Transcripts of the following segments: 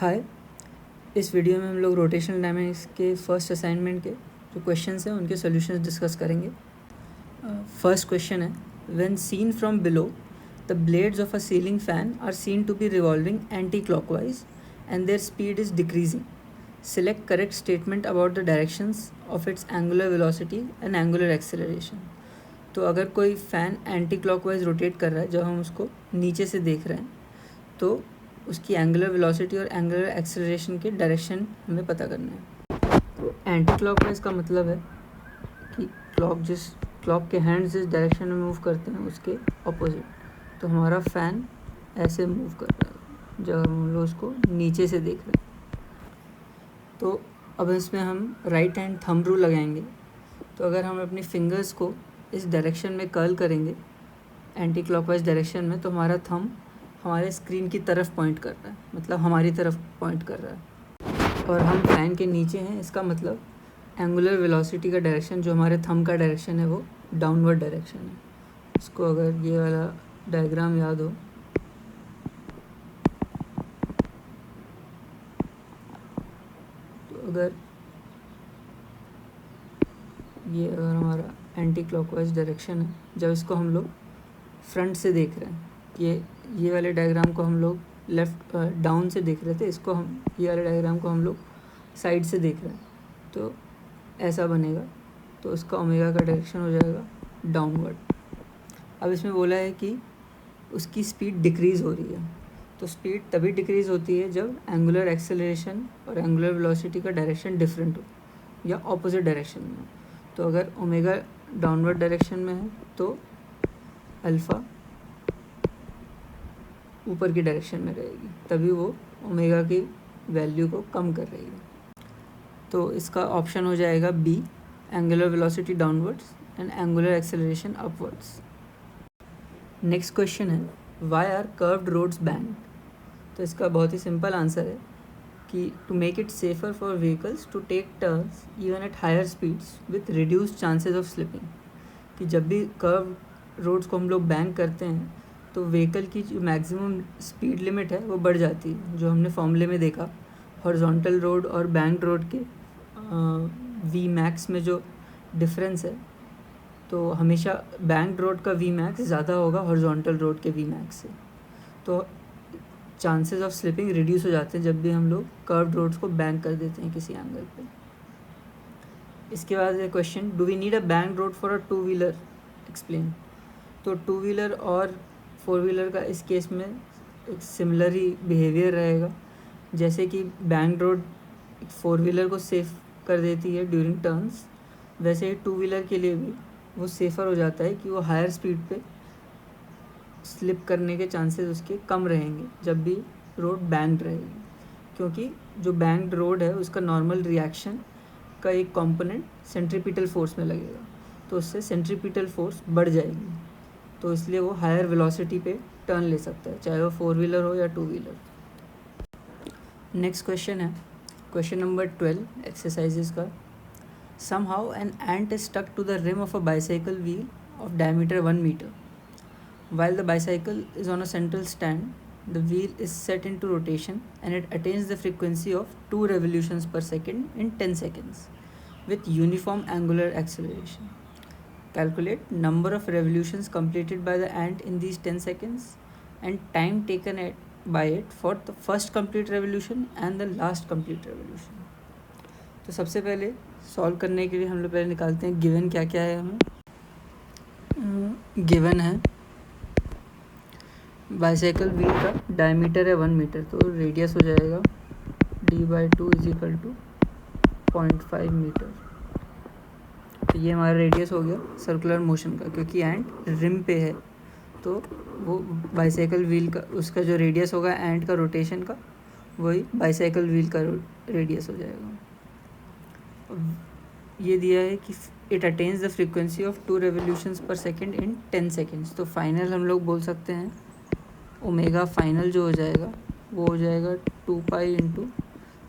हाय, इस वीडियो में हम लोग रोटेशनल डायनामिक्स के फर्स्ट असाइनमेंट के जो क्वेश्चंस हैं उनके सॉल्यूशंस डिस्कस करेंगे। फर्स्ट क्वेश्चन है, when seen from below the blades of a ceiling fan are seen to be revolving anti clockwise and their speed is decreasing, select correct statement about the directions of its angular velocity and angular acceleration. तो अगर कोई fan anti clockwise rotate कर रहा है, जब हम उसको नीचे से देख रहे हैं, तो उसकी एंगुलर वेलोसिटी और एंगुलर एक्सेलरेशन के डायरेक्शन हमें पता करना है। तो एंटी क्लॉकवाइज का मतलब है कि क्लॉक के हैंड्स जिस डायरेक्शन में मूव करते हैं उसके ऑपोजिट। तो हमारा फ़ैन ऐसे मूव कर रहा है जब हम लोग उसको नीचे से देख रहे हैं। तो अब इसमें हम राइट हैंड थंब रूल लगाएंगे। तो अगर हम अपनी फिंगर्स को इस डायरेक्शन में कर्ल करेंगे एंटी क्लॉकवाइज डायरेक्शन में, तो हमारा थंब हमारे स्क्रीन की तरफ पॉइंट कर रहा है, मतलब हमारी तरफ पॉइंट कर रहा है। और हम फैन के नीचे हैं, इसका मतलब एंगुलर वेलोसिटी का डायरेक्शन जो हमारे थंब का डायरेक्शन है वो डाउनवर्ड डायरेक्शन है। इसको अगर ये वाला डायग्राम याद हो, तो अगर हमारा एंटी क्लॉकवाइज डायरेक्शन है, जब इसको हम लोग फ्रंट से देख रहे हैं, ये वाले डायग्राम को हम लोग लेफ़्ट डाउन से देख रहे थे, इसको हम ये वाले डायग्राम को हम लोग साइड से देख रहे हैं, तो ऐसा बनेगा। तो इसका ओमेगा का डायरेक्शन हो जाएगा डाउनवर्ड। अब इसमें बोला है कि उसकी स्पीड डिक्रीज़ हो रही है। तो स्पीड तभी डिक्रीज़ होती है जब एंगुलर एक्सेलरेशन और एंगुलर वेलोसिटी का डायरेक्शन डिफरेंट हो या ऑपोजिट डायरेक्शन में हो। तो अगर ओमेगा डाउनवर्ड डायरेक्शन में है तो अल्फ़ा ऊपर की डायरेक्शन में रहेगी, तभी वो ओमेगा की वैल्यू को कम कर रही है। तो इसका ऑप्शन हो जाएगा B, angular velocity downwards and angular acceleration upwards. Next question है, why are curved roads banked. तो इसका बहुत ही सिंपल आंसर है कि to make it safer for vehicles to take turns even at higher speeds with reduced chances of slipping. कि जब भी कर्व रोड्स को हम लोग बैंक करते हैं तो व्हीकल की जो मैक्सिमम स्पीड लिमिट है वो बढ़ जाती है। जो हमने फॉर्मूले में देखा, हॉरिजॉन्टल रोड और बैंक्ड रोड के वी मैक्स में जो डिफरेंस है, तो हमेशा बैंक्ड रोड का वी मैक्स ज़्यादा होगा हॉरिजॉन्टल रोड के वी मैक्स से। तो चांसेस ऑफ स्लिपिंग रिड्यूस हो जाते हैं जब भी हम लोग कर्व्ड रोड्स को बैंक कर देते हैं किसी एंगल पे। इसके बाद है question, do we need a banked road for a two wheeler, explain. तो टू व्हीलर और फोर व्हीलर का इस केस में एक सिमिलर ही बिहेवियर रहेगा। जैसे कि बैंक्ड रोड फोर व्हीलर को सेफ कर देती है ड्यूरिंग टर्न्स, वैसे ही टू व्हीलर के लिए भी वो सेफ़र हो जाता है कि वो हायर स्पीड पे स्लिप करने के चांसेस उसके कम रहेंगे जब भी रोड बैंक्ड रहेगी। क्योंकि जो बैंक्ड रोड है उसका नॉर्मल रिएक्शन का एक कंपोनेंट सेंट्रीपिटल फोर्स में लगेगा, तो उससे सेंट्रीपिटल फोर्स बढ़ जाएगी। तो इसलिए वो हायर वेलोसिटी पे टर्न ले सकता है, चाहे वो फोर व्हीलर हो या टू व्हीलर। नेक्स्ट क्वेश्चन है क्वेश्चन नंबर 12 एक्सरसाइजेज का। Somehow an ant is stuck to the rim of a bicycle wheel of diameter 1 metre. While the bicycle is on a central stand, the wheel is set into rotation and it attains the frequency of 2 revolutions per second in 10 seconds with uniform angular acceleration. Calculate number of revolutions completed by the ant in these 10 seconds and time taken by it for the first complete revolution and the last complete revolution. तो सबसे पहले solve करने के लिए हम लोग पहले निकालते हैं गिवन क्या क्या है। हमें गिवन है बाइसाइकिल व्हील का डायमीटर है 1 मीटर, तो रेडियस हो जाएगा d/2 = 0.5 मीटर। तो ये हमारा रेडियस हो गया सर्कुलर मोशन का, क्योंकि एंट रिम पे है तो वो बाइसाइकिल व्हील का उसका जो रेडियस होगा एंट का रोटेशन का, वही बाइसाइकिल व्हील का रेडियस हो जाएगा। ये दिया है कि it attains the frequency of 2 revolutions पर सेकेंड इन 10 सेकेंड्स। तो फाइनल हम लोग बोल सकते हैं ओमेगा फाइनल जो हो जाएगा वो हो जाएगा 2π इंटू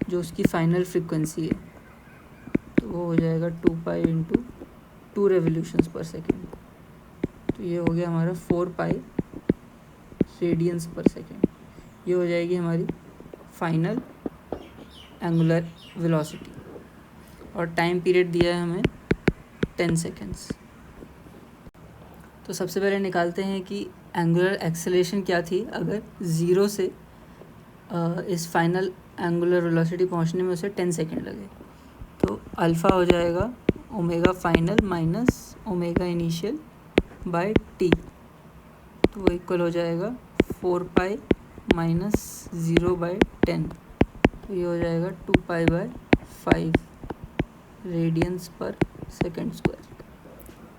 जो उसकी फाइनल फ्रीक्वेंसी है, तो वो हो जाएगा 2π इंटू 2 रेवोल्यूशंस पर सेकेंड। तो ये हो गया हमारा 4π रेडियंस पर सेकेंड। ये हो जाएगी हमारी फाइनल एंगुलर वेलोसिटी, और टाइम पीरियड दिया है हमें 10 सेकेंड्स। तो सबसे पहले निकालते हैं कि एंगुलर एक्सेलरेशन क्या थी अगर 0 से इस फाइनल एंगुलर वेलोसिटी पहुंचने में उसे 10 सेकेंड लगे। तो अल्फ़ा हो जाएगा omega final minus omega initial by T, तो वो इक्वल हो जाएगा 4 पाई माइनस 0/10, तो ये हो जाएगा 2 पाई बाय 5 रेडियंस पर सेकेंड स्क्वायर।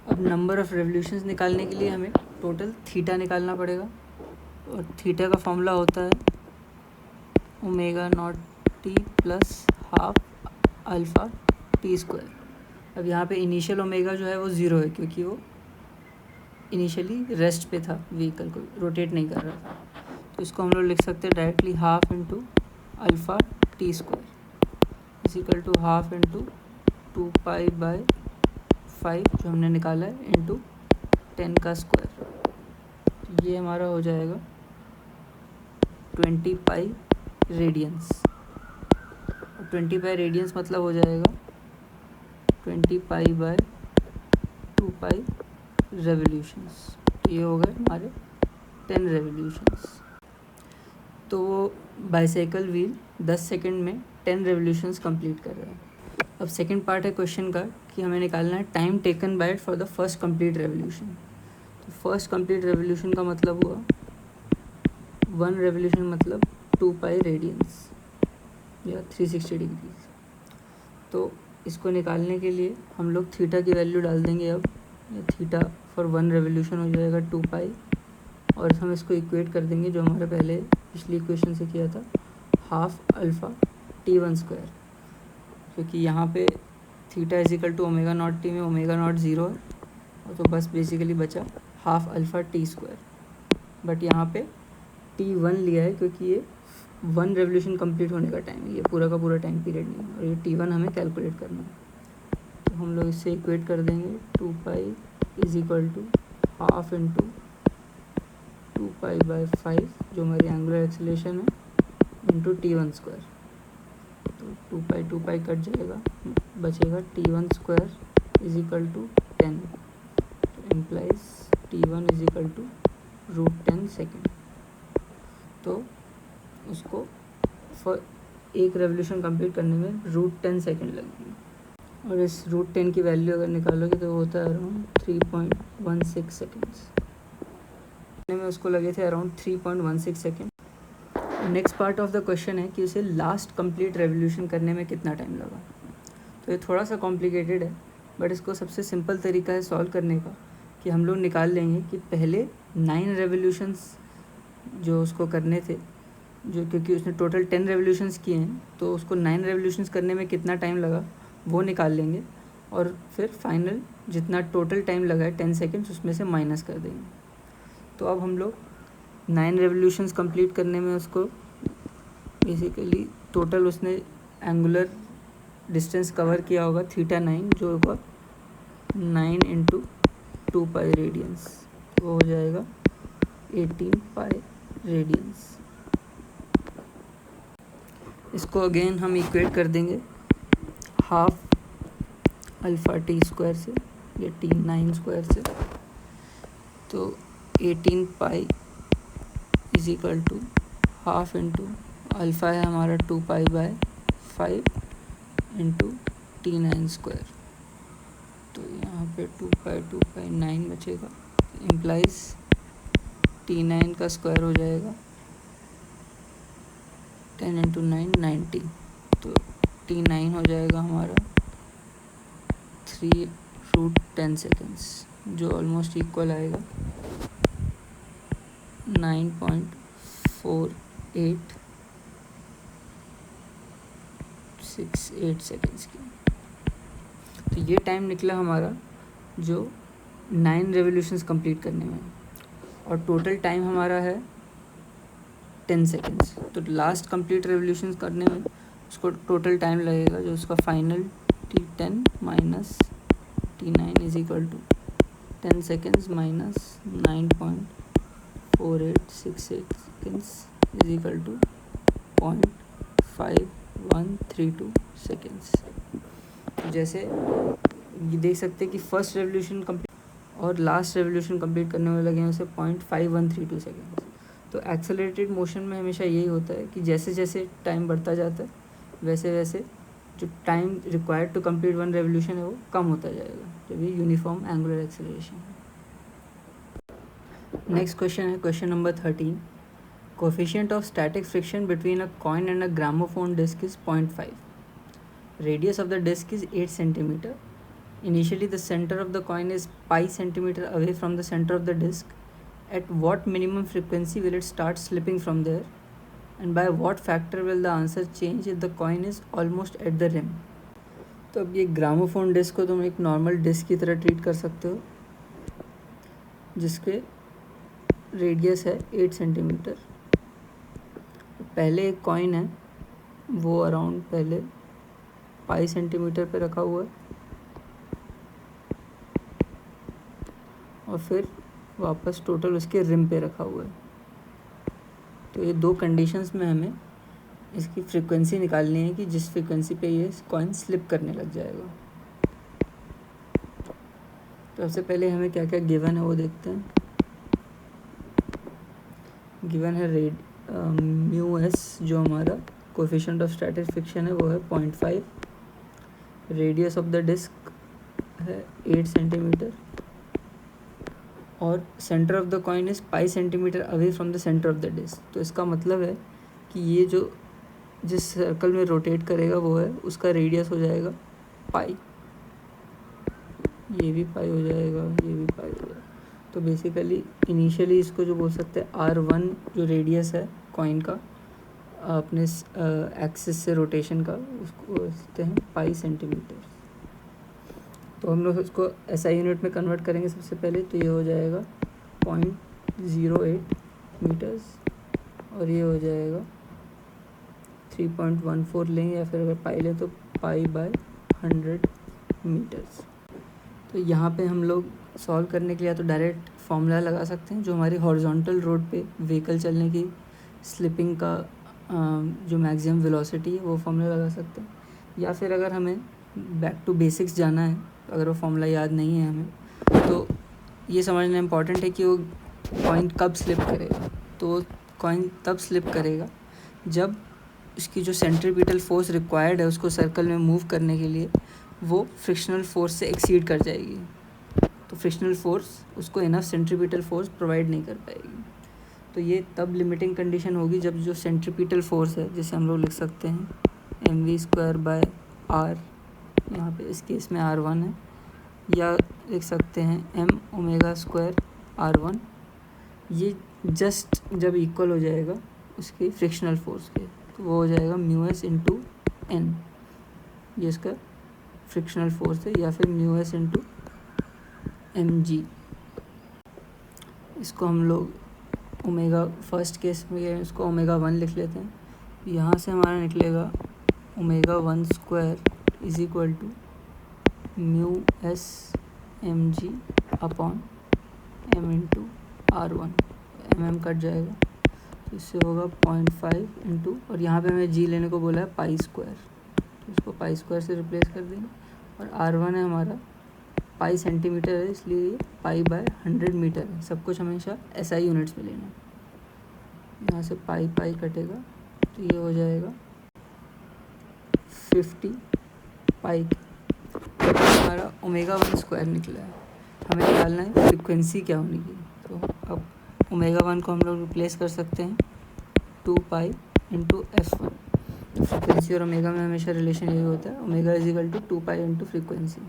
अब नंबर ऑफ़ रेवोल्यूशंस निकालने के लिए हमें टोटल थीटा निकालना पड़ेगा, और थीटा का फॉर्मूला होता है omega naught T plus half alpha T square. अब यहाँ पे इनिशियल ओमेगा जो है वो 0 है, क्योंकि वो इनिशियली रेस्ट पे था, व्हीकल को रोटेट नहीं कर रहा था। तो इसको हम लोग लिख सकते हैं directly half into alpha T square is equal to half into 2 pi by 5 जो हमने निकाला है इंटू 10 का स्क्वायर। ये हमारा हो जाएगा 20 पाई रेडियंस, और 20 पाई रेडियंस मतलब हो जाएगा 20 पाई बाय 2 पाई रेवोल्यूशंस। तो ये हो गए हमारे 10 रेवोल्यूशंस। तो वो बाईसाइकिल व्हील 10 सेकंड में 10 रेवोल्यूशंस कंप्लीट कर रहा है। अब सेकंड पार्ट है क्वेश्चन का कि हमें निकालना है time taken by it for the first complete revolution. तो फर्स्ट कंप्लीट रेवोल्यूशन का मतलब हुआ 1 रेवोल्यूशन मतलब 2 पाई रेडियंस या 360 डिग्रीज। तो इसको निकालने के लिए हम लोग थीटा की वैल्यू डाल देंगे। अब थीटा फॉर 1 रेवोल्यूशन हो जाएगा 2 पाई, और हम इसको इक्वेट कर देंगे जो हमारे पहले पिछली इक्वेशन से किया था, हाफ अल्फ़ा T1 स्क्वायर, क्योंकि यहाँ पे theta is equal to omega naught T में ओमेगा नॉट 0 है, और तो बस बेसिकली बचा half alpha T square. But यहाँ पे T1 लिया है क्योंकि ये 1 रेवोल्यूशन कंप्लीट होने का टाइम है, ये पूरा का पूरा टाइम पीरियड नहीं है, और ये T1 हमें कैलकुलेट करना है। तो हम लोग इससे इक्वेट कर देंगे 2 pi is equal to half into 2 pi by 5 जो हमारी एंगुलर एक्सेलरेशन है इंटू T1 स्क्वायर। तो 2 पाई कट जाएगा, बचेगा T1 square is equal to 10, तो implies T1 is equal to √10 second. तो उसको फॉर एक रेवोल्यूशन कंप्लीट करने में √10 सेकेंड लगेंगे, और इस √10 की वैल्यू अगर निकालोगे तो वो होता है अराउंड 3.16 सेकेंड्स। में उसको लगे थे around 3.16 second. Next part of the question है कि उसे लास्ट कंप्लीट रेवोल्यूशन करने में कितना टाइम लगा। तो ये थोड़ा सा कॉम्प्लिकेटेड है, बट इसको सबसे सिंपल तरीका है सॉल्व करने का कि हम लोग निकाल लेंगे कि पहले 9 रेवोल्यूशंस जो उसको करने थे, जो क्योंकि उसने टोटल 10 रेवोल्यूशंस किए हैं, तो उसको 9 रेवोल्यूशंस करने में कितना टाइम लगा वो निकाल लेंगे, और फिर फाइनल जितना टोटल टाइम लगा है 10 सेकेंड्स उसमें से माइनस कर देंगे। तो अब हम लोग 9 रेवोल्यूशंस कंप्लीट करने में उसको बेसिकली टोटल उसने एंगुलर डिस्टेंस कवर किया होगा थीटा 9, जो होगा 9 इंटू 2 पाई रेडियंस, वो हो जाएगा 18 पाई रेडियंस। इसको अगेन हम इक्वेट कर देंगे हाफ अल्फ़ा टी स्क्वायर से या T9 स्क्वायर से। तो 18 pi is equal to half into alpha है हमारा 2 pi by 5 into T9 square. तो यहाँ पे 2 पाई 9 बचेगा, इम्प्लाइज T9 का स्क्वायर हो जाएगा 10 इंटू 9 90। तो T9 हो जाएगा हमारा 3√10 सेकेंड्स, जो ऑलमोस्ट इक्वल आएगा 9.4868 सेकेंड्स की। तो ये टाइम निकला हमारा जो 9 रेवोल्यूशंस कंप्लीट करने में, और टोटल टाइम हमारा है 10 सेकेंड्स। तो लास्ट कंप्लीट रेवोल्यूशंस करने में उसको टोटल टाइम लगेगा जो उसका final T10 minus T9 is equal to 10 seconds minus 9.4868 seconds is equal to 0.5 0.132 seconds. जैसे ये देख सकते हैं कि फर्स्ट रेवोल्यूशन कंप्लीट और लास्ट रेवोल्यूशन कंप्लीट करने में लगे हैं उसे 0.5132 सेकेंड्स। तो एक्सेलरेटेड मोशन में हमेशा यही होता है कि जैसे जैसे टाइम बढ़ता जाता है वैसे वैसे जो time required to complete one revolution है वो कम होता जाएगा, जब ये यूनिफॉर्म एंगुलर एक्सेलरेशन है। नेक्स्ट क्वेश्चन है question number 13। Coefficient of static friction between a coin and a gramophone disc is 0.5. Radius of the disc is 8 centimeter. Initially the center of the coin is pi centimeter away from the center of the disc. At what minimum frequency will it start slipping from there? And by what factor will the answer change if the coin is almost at the rim? तो अब ये gramophone disc को तुम एक normal disc की तरह treat कर सकते हो जिसके रेडियस है 8 सेंटीमीटर। पहले एक कॉइन है वो अराउंड पहले पाई सेंटीमीटर पे रखा हुआ है और फिर वापस टोटल उसके रिम पे रखा हुआ है। तो ये दो कंडीशंस में हमें इसकी फ्रीक्वेंसी निकालनी है कि जिस फ्रीक्वेंसी पे ये कॉइन स्लिप करने लग जाएगा। तो सबसे पहले हमें क्या क्या गिवन है वो देखते हैं। गिवन है म्यू एस जो हमारा कोएफिशिएंट ऑफ स्टैटिक फ्रिक्शन है वो है 0.5। रेडियस ऑफ द डिस्क है 8 सेंटीमीटर और centre of the coin is pi centimetre away from the centre of the disc. तो इसका मतलब है कि ये जो जिस सर्कल में रोटेट करेगा वो है उसका रेडियस हो जाएगा पाई, ये भी पाई हो जाएगा, ये भी पाई हो जाएगा। तो बेसिकली इनिशियली इसको जो बोल सकते हैं R1 जो रेडियस है कॉइन का अपने एक्सिस से रोटेशन का उसको बोलते हैं पाई सेंटीमीटर। तो हम लोग उसको SI यूनिट में कन्वर्ट करेंगे सबसे पहले। तो ये हो जाएगा 0.08 मीटर्स और ये हो जाएगा 3.14 लेंगे या फिर अगर पाई लें तो पाई बाय 100 मीटर्स। तो यहाँ पे हम लोग सॉल्व करने के लिए या तो डायरेक्ट फॉर्मूला लगा सकते हैं जो हमारी हॉरिजॉन्टल रोड पे व्हीकल चलने की स्लिपिंग का जो मैक्सिमम वेलोसिटी है वो फॉर्मूला लगा सकते हैं, या फिर अगर हमें बैक टू बेसिक्स जाना है अगर वो फॉर्मूला याद नहीं है हमें तो ये समझना इम्पॉर्टेंट है कि वो कॉइन कब स्लिप करेगा। तो कॉइन तब स्लिप करेगा जब उसकी जो सेंट्रीपिटल फोर्स रिक्वायर्ड है उसको सर्कल में मूव करने के लिए वो फ्रिक्शनल फोर्स से एक्सीड कर जाएगी। तो फ्रिक्शनल फोर्स उसको इनफ सेंट्रीपिटल फोर्स प्रोवाइड नहीं कर पाएगी। तो ये तब लिमिटिंग कंडीशन होगी जब जो सेंट्रीपिटल फोर्स है जिसे हम लोग लिख सकते हैं mv²/r, यहाँ पे इस केस में R1 है, या लिख सकते हैं m⍵²r1, ये जस्ट जब इक्वल हो जाएगा उसकी फ्रिक्शनल फोर्स के तो वो हो जाएगा μs इंटू n, ये इसका फ्रिक्शनल फोर्स है, या फिर μs इंटू mg। इसको हम लोग ओमेगा फर्स्ट केस में इसको ω1 लिख लेते हैं। यहाँ से हमारा निकलेगा ω1² is equal to μs mg upon m into R1। mm cut जाएगा तो इससे होगा 0.5 इंटू, और यहाँ पे हमें g लेने को बोला है पाई², तो इसको पाई² से रिप्लेस कर देंगे। और R1 है हमारा पाई सेंटीमीटर है इसलिए ये पाई बाय 100 मीटर है। सब कुछ हमेशा SI यूनिट्स में लेना है। यहाँ से पाई पाई कटेगा तो ये हो जाएगा 50 पाई। तो हमारा ω1² निकला है, हमें निकालना है फ्रिक्वेंसी क्या होने की। तो अब ω1 को हम लोग रिप्लेस कर सकते हैं 2 पाई इंटू f1। फ्रिक्वेंसी और ओमेगा में हमेशा रिलेशन यही होता है, omega is equal to 2 pi into frequency.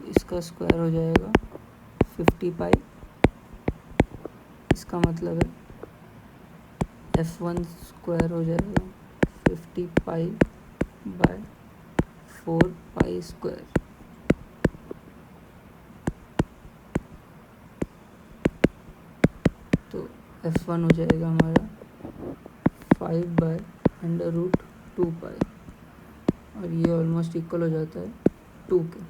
इसका स्क्वायर हो जाएगा 50 पाई। इसका मतलब है f1² हो जाएगा 50 पाई बाय 4 पाई²। तो f1 हो जाएगा हमारा 5/√2 पाई, और ये ऑलमोस्ट इक्वल हो जाता है 2 के।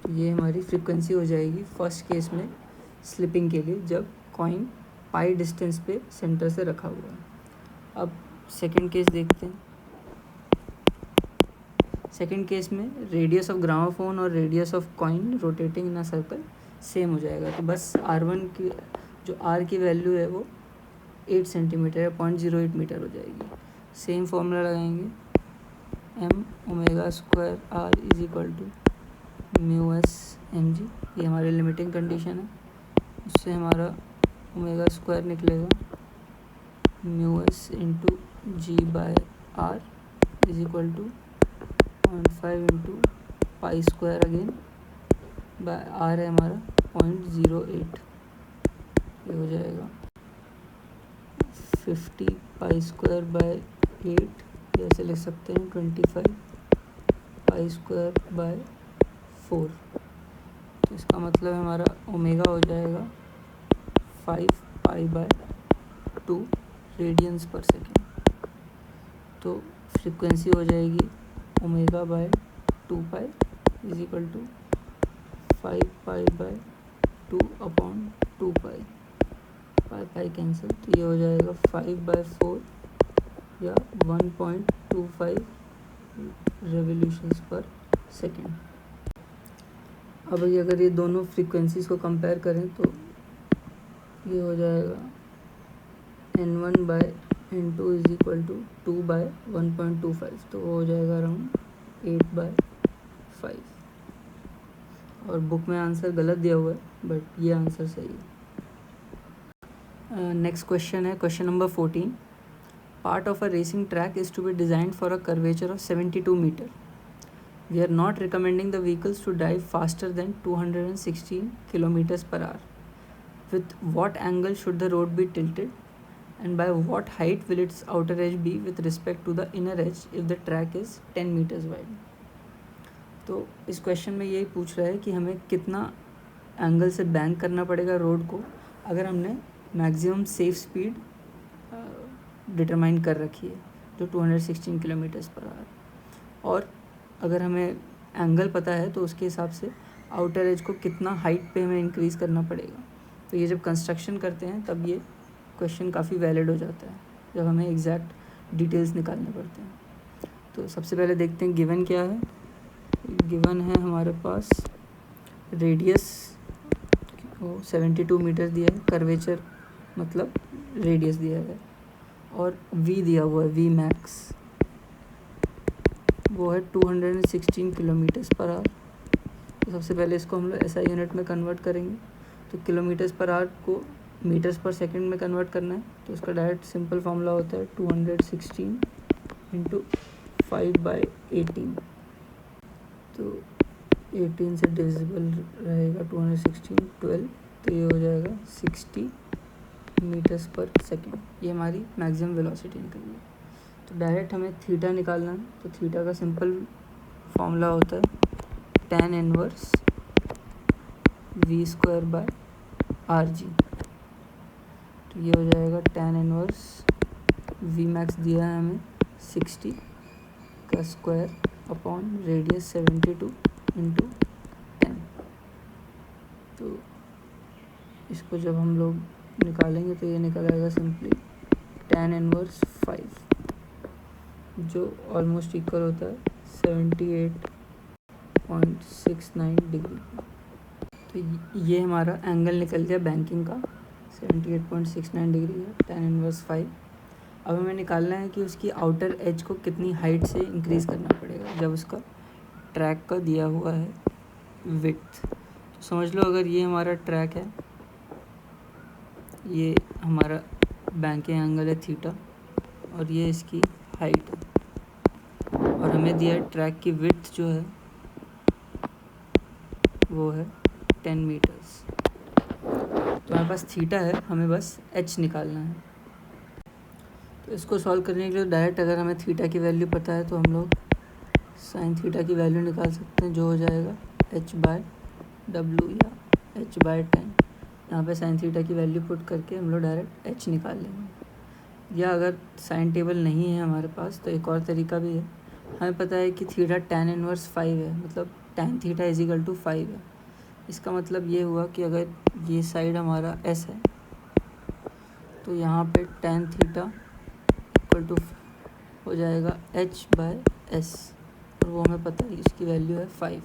तो ये हमारी फ्रीक्वेंसी हो जाएगी फर्स्ट केस में स्लिपिंग के लिए जब कॉइन पाई डिस्टेंस पे सेंटर से रखा हुआ है। अब सेकंड केस देखते हैं। सेकंड केस में रेडियस ऑफ ग्रामोफोन और radius of coin rotating in a circle same हो जाएगा। तो बस R1 की जो R की वैल्यू है वो 8 सेंटीमीटर या 0.08 मीटर हो जाएगी। सेम फॉर्मूला लगाएंगे, m omega square R is equal to mu S M G. ये हमारी लिमिटिंग कंडीशन है, उससे हमारा ओमेगा स्क्वायर निकलेगा mu S into G by R is equal to 0.5 into pi square again by R है हमारा 0.08। ये हो जाएगा 50 पाई स्क्वायर बाय 8, जैसे लिख सकते हैं 25 पाई स्क्वायर बाय 4। तो इसका मतलब हमारा ओमेगा हो जाएगा 5 पाई बाय 2 रेडियंस पर सेकेंड। तो फ्रीक्वेंसी हो जाएगी omega by 2 pi is equal to 5 pi by 2 upon 2 pi, pi cancel. तो ये हो जाएगा 5 बाय 4 या 1.25 रेवोल्यूशंस पर सेकेंड। अब अगर ये दोनों फ्रीक्वेंसीज को कंपेयर करें तो ये हो जाएगा n1 by n2 is equal to 2 by 1.25। तो वो हो जाएगा अराउंड 8 बाय 5। और बुक में आंसर गलत दिया हुआ है, बट ये आंसर सही है। नेक्स्ट क्वेश्चन है question number 14। Part of a racing track is to be designed for a curvature of 72 metre. We are not recommending the vehicles to drive faster than 216 kilometres per hour. With what angle should the road be tilted, and by what height will its outer edge be with respect to the inner edge if the track is 10 meters wide? तो इस question में यही पूछ रहा है कि हमें कितना एंगल से बैंक करना पड़ेगा रोड को अगर हमने मैक्सिमम सेफ स्पीड डिटरमाइन कर रखी है जो 216 किलोमीटर्स पर आवर, और अगर हमें एंगल पता है तो उसके हिसाब से आउटर एज को कितना हाइट पे हमें इंक्रीज़ करना पड़ेगा। तो ये जब कंस्ट्रक्शन करते हैं तब ये क्वेश्चन काफ़ी वैलिड हो जाता है, जब हमें एग्जैक्ट डिटेल्स निकालने पड़ते हैं। तो सबसे पहले देखते हैं गिवन क्या है। गिवन है हमारे पास रेडियस 72 मीटर दिया है, कर्वेचर मतलब रेडियस दिया है, और v दिया हुआ है, v मैक्स वो है 216 किलोमीटर्स पर आवर। तो सबसे पहले इसको हम लोग SI यूनिट में कन्वर्ट करेंगे। तो किलोमीटर्स पर आवर को मीटर्स पर सेकंड में कन्वर्ट करना है, तो उसका डायरेक्ट सिंपल फार्मूला होता है 216 इंटू 5/18। तो 18 से डिविजिबल रहेगा 216, 12, तो ये हो जाएगा 60 मीटर्स पर सेकंड। ये हमारी मैक्सिमम वेलोसिटी निकल गई। तो डायरेक्ट हमें थीटा निकालना है, तो थीटा का सिंपल फार्मूला होता है tan inverse v square by R G. तो ये हो जाएगा tan इनवर्स v मैक्स दिया है हमें 60 का स्क्वायर अपॉन रेडियस 72 इंटू 10। तो इसको जब हम लोग निकालेंगे तो ये निकल आएगा सिंपली tan इनवर्स 5, जो ऑलमोस्ट इक्वल होता है 78.69 डिग्री। तो ये हमारा एंगल निकल गया बैंकिंग का 78.69 डिग्री है, tan इनवर्स 5। अब हमें निकालना है कि उसकी आउटर एज को कितनी हाइट से इंक्रीज़ करना पड़ेगा जब उसका ट्रैक का दिया हुआ है विड्थ। तो समझ लो अगर ये हमारा ट्रैक है, ये हमारा बैंकिंग एंगल है थीटा, और ये इसकी हाइट है, और हमें दिया ट्रैक की विड्थ जो है वो है 10 मीटर्स। तो हमारे पास थीटा है, हमें बस एच निकालना है। तो इसको सॉल्व करने के लिए डायरेक्ट अगर हमें थीटा की वैल्यू पता है तो हम लोग साइन थीटा की वैल्यू निकाल सकते हैं, जो हो जाएगा h/w या h/10। यहाँ पे साइन थीटा की वैल्यू पुट करके हम लोग डायरेक्ट h निकाल लेंगे। या अगर साइन टेबल नहीं है हमारे पास तो एक और तरीका भी है। हमें पता है कि थीटा tan इनवर्स 5 है, मतलब tan theta is equal to 5 है। इसका मतलब ये हुआ कि अगर ये साइड हमारा s है तो यहाँ पे tan थीटा इक्वल टू हो जाएगा h/s, और वो हमें पता है इसकी वैल्यू है 5।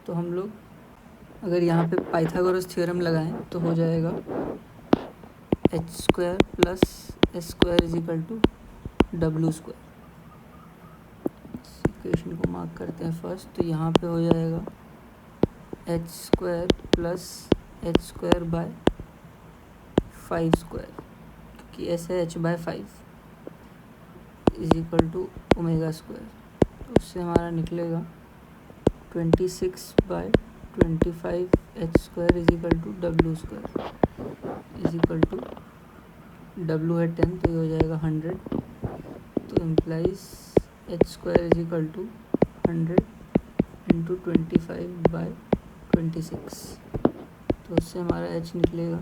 तो हम लोग अगर यहाँ पे पाइथागोरस थ्योरम लगाएं तो हो जाएगा h² + s² = w²। इक्वेशन को मार्क करते हैं फर्स्ट। तो यहाँ पे हो जाएगा h² + h² / 5², क्योंकि s है h/5 = ω²। तो उससे हमारा निकलेगा 26/25 h² = w² w है 10, तो ये हो जाएगा 100। तो इम्प्लाइज h² = 100 × 25/26। तो उससे हमारा h निकलेगा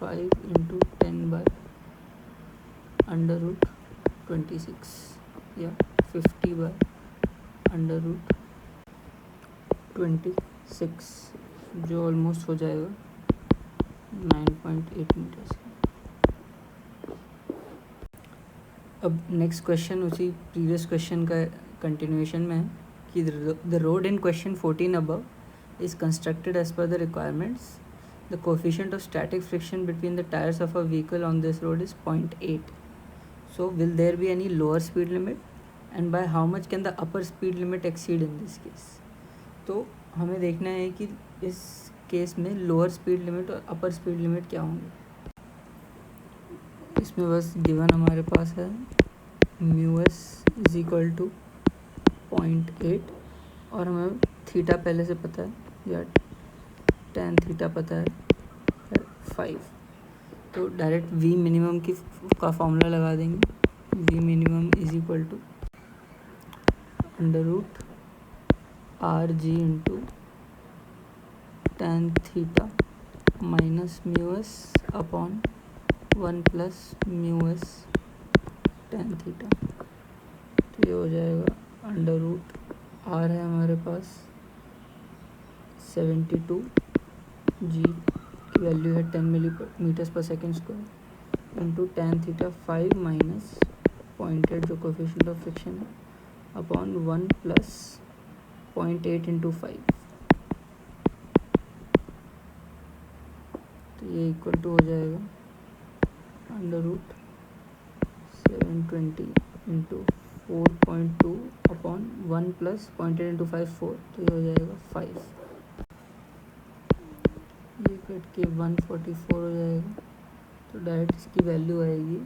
5 × 10/√26 या 50/√26, जो ऑलमोस्ट हो जाएगा 9.8 मीटर्स। अब नेक्स्ट क्वेश्चन उसी प्रीवियस क्वेश्चन का कंटिन्यूएशन में है कि the road in question 14 above is constructed as per the requirements. The coefficient of static friction between the tires of a vehicle on this road is 0.8. So will there be any lower speed limit, and by how much can the upper speed limit exceed in this case? तो हमें देखना है कि इस case में lower speed limit और अपर speed limit क्या होंगे। इसमें बस गिवन हमारे पास है μs = 0.8, और हमें थीटा पहले से पता है या tan थीटा पता है 5। तो डायरेक्ट v मिनिमम का फॉर्मूला लगा देंगे। v minimum = √rg × tan theta minus μs upon 1 + μs tan theta. तो ये हो जाएगा √r है हमारे पास 72, g की वैल्यू है 10 मीटर/सेकंड² इंटू tan थीटा 5 माइनस 0.8 जो कोफिशिएंट ऑफ फ्रिक्शन है अपॉन 1 + 0.8 × 5। तो ये इक्वल टू हो जाएगा √720 × 4.2 अपॉन 1 + 0.8 × 5 4। तो ये हो जाएगा 5। ये कट के 144 हो जाएगा। तो डायरेक्ट इसकी वैल्यू आएगी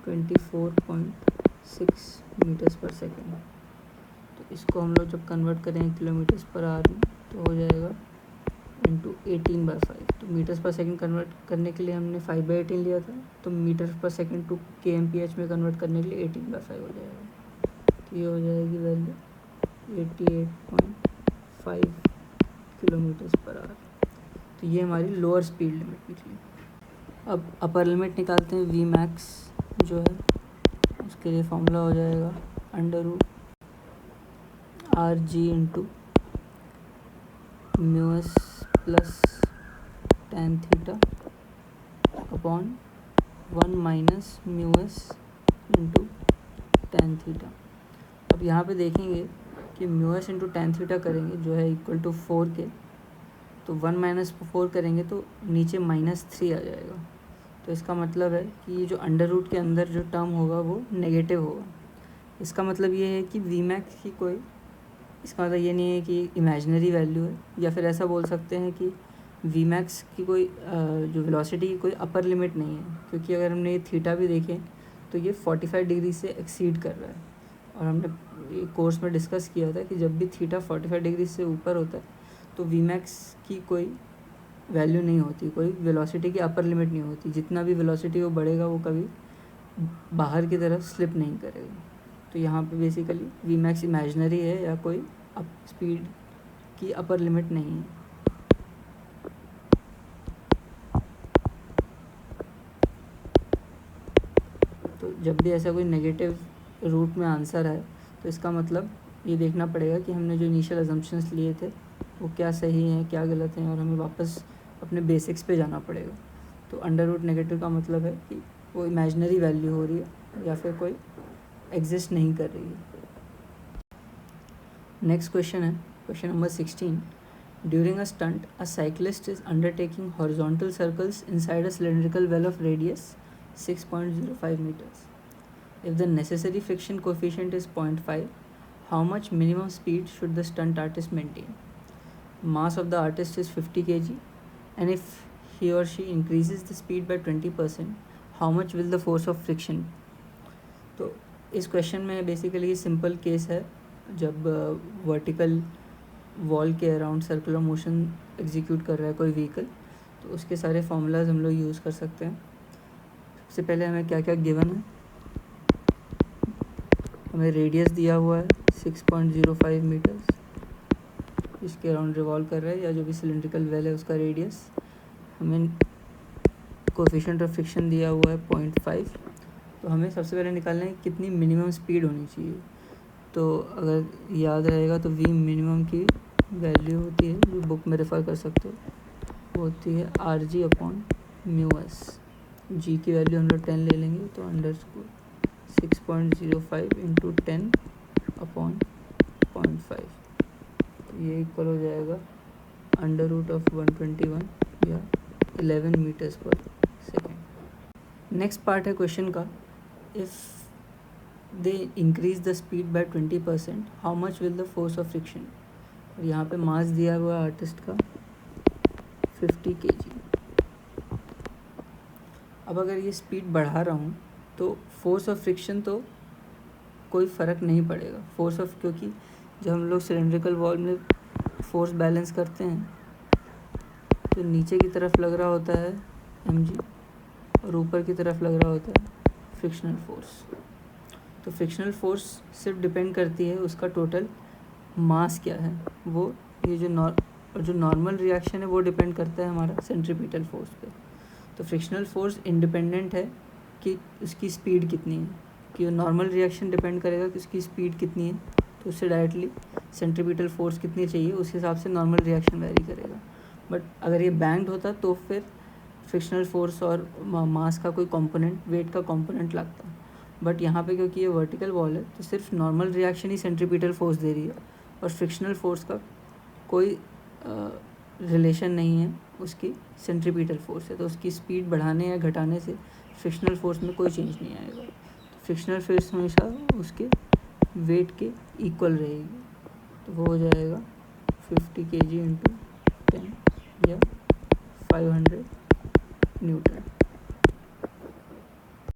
24.6 मीटर्स/सेकंड। तो इसको हम लोग जब कन्वर्ट करेंगे किलोमीटर्स/आवर में तो हो जाएगा इंटू 18/5। तो मीटर्स/सेकंड कन्वर्ट करने के लिए हमने 5/18 लिया था, तो मीटर्स/सेकंड टू kmph में कन्वर्ट करने के लिए 18/5 हो जाएगा। तो ये हो जाएगी वैल्यू 88.5 किलोमीटर्स/आवर। तो ये हमारी लोअर स्पीड लिमिट निकली। अब अपर लिमिट निकालते हैं। वी मैक्स जो है उसके लिए फॉर्मूला हो जाएगा √rg × μs + tan theta upon 1 minus μs × tan theta. अब यहाँ पे देखेंगे कि μs × tan थीटा करेंगे जो है इक्वल टू 4 के, तो 1 - 4 करेंगे तो नीचे -3 आ जाएगा। तो इसका मतलब है कि ये जो अंडर रूट के अंदर जो टर्म होगा वो नेगेटिव होगा। इसका मतलब ये है कि वी मैक्स की कोई, इसका मतलब ये नहीं है कि इमेजिनरी वैल्यू है, या फिर ऐसा बोल सकते हैं कि वी मैक्स की कोई जो वेलोसिटी की कोई अपर लिमिट नहीं है, क्योंकि अगर हमने ये थीटा भी देखें तो ये 45 डिग्री से एक्सीड कर रहा है। और हमने कोर्स में डिस्कस किया था कि जब भी थीटा 45 डिग्री से ऊपर होता है तो वी मैक्स की कोई वैल्यू नहीं होती, कोई वेलोसिटी की अपर लिमिट नहीं होती। जितना भी वेलोसिटी वो बढ़ेगा वो कभी बाहर की तरफ स्लिप नहीं करेगा। तो यहाँ पे बेसिकली वी मैक्स इमेजिनरी है या कोई स्पीड की अपर लिमिट नहीं है। तो जब भी ऐसा कोई नेगेटिव रूट में आंसर है तो इसका मतलब ये देखना पड़ेगा कि हमने जो इनिशियल अजम्पशंस लिए थे वो क्या सही हैं क्या गलत हैं, और हमें वापस अपने बेसिक्स पे जाना पड़ेगा। तो अंडर रूट नेगेटिव का मतलब है कि वो इमेजिनरी वैल्यू हो रही है या फिर कोई एग्जिस्ट नहीं कर रही है। नेक्स्ट क्वेश्चन है question number 16। During a stunt a cyclist is undertaking horizontal circles inside a cylindrical well of radius 6.05 meters. If the necessary friction coefficient is 0.5, how much minimum speed should the stunt artist maintain? Mass of the artist is 50 kg, and if he or she increases the speed by 20%, how much will the force of friction? तो इस question में basically simple case है जब vertical wall के around circular motion execute कर रहा है कोई व्हीकल, तो उसके सारे फार्मूलाज हम लोग यूज़ कर सकते हैं। सबसे पहले हमें क्या क्या गिवन है, हमें रेडियस दिया हुआ है 6.05 मीटर्स, इसके अराउंड रिवॉल्व कर रहा है, या जो भी सिलेंड्रिकल वेल है उसका रेडियस। हमें कोफिशिएंट ऑफ फ्रिक्शन दिया हुआ है 0.5। तो हमें सबसे पहले निकालना है कितनी मिनिमम स्पीड होनी चाहिए। तो अगर याद रहेगा तो वी मिनिमम की वैल्यू होती है, जो बुक में रेफ़र कर सकते हो, वो होती है RG/μs। जी की वैल्यू हम लोग 10 ले लेंगे, तो अंडरस्कोर 6.05 इंटू 10/0.5, तो ये इक्वल हो जाएगा √121 या 11 मीटर्स पर सेकेंड। नेक्स्ट पार्ट है क्वेश्चन का, if they increase the speed bye 20%, how much will the force of friction. और यहाँ पे मास दिया हुआ आर्टिस्ट का 50 kg। अब अगर ये स्पीड बढ़ा रहा हूँ तो फोर्स ऑफ फ्रिक्शन तो कोई फ़र्क नहीं पड़ेगा। फोर्स ऑफ, क्योंकि जब हम लोग सिलेंड्रिकल वॉल में फोर्स बैलेंस करते हैं तो नीचे की तरफ लग रहा होता है mg और ऊपर की तरफ लग रहा होता है फ्रिक्शनल फोर्स। तो फ्रिक्शनल फोर्स सिर्फ डिपेंड करती है उसका टोटल मास क्या है, वो ये जो नॉर्मल रिएक्शन है वो डिपेंड करता है हमारा सेंट्रीपिटल फोर्स पे। तो फ्रिक्शनल फोर्स इंडिपेंडेंट है कि उसकी स्पीड कितनी है, कि नॉर्मल रिएक्शन डिपेंड करेगा कि उसकी स्पीड कितनी है, तो उससे डायरेक्टली सेंट्रीपिटल फोर्स कितनी चाहिए उस हिसाब से नॉर्मल रिएक्शन वेरी करेगा। बट अगर ये बैंक्ड होता तो फिर फ्रिक्शनल फोर्स और मास का कोई कंपोनेंट, वेट का कंपोनेंट लगता। बट यहाँ पे क्योंकि ये वर्टिकल वॉल है तो सिर्फ नॉर्मल रिएक्शन ही सेंट्रीपिटल फोर्स दे रही है और फ्रिक्शनल फोर्स का कोई रिलेशन नहीं है उसकी सेंट्रीपिटल फोर्स है। तो उसकी स्पीड बढ़ाने या घटाने से फ्रिक्शनल फोर्स में कोई चेंज नहीं आएगा। तो फ्रिक्शनल फोर्स हमेशा उसके वेट के इक्वल रहेगी, तो वो हो जाएगा 50 kg इंटू 10 या 500 न्यूटन।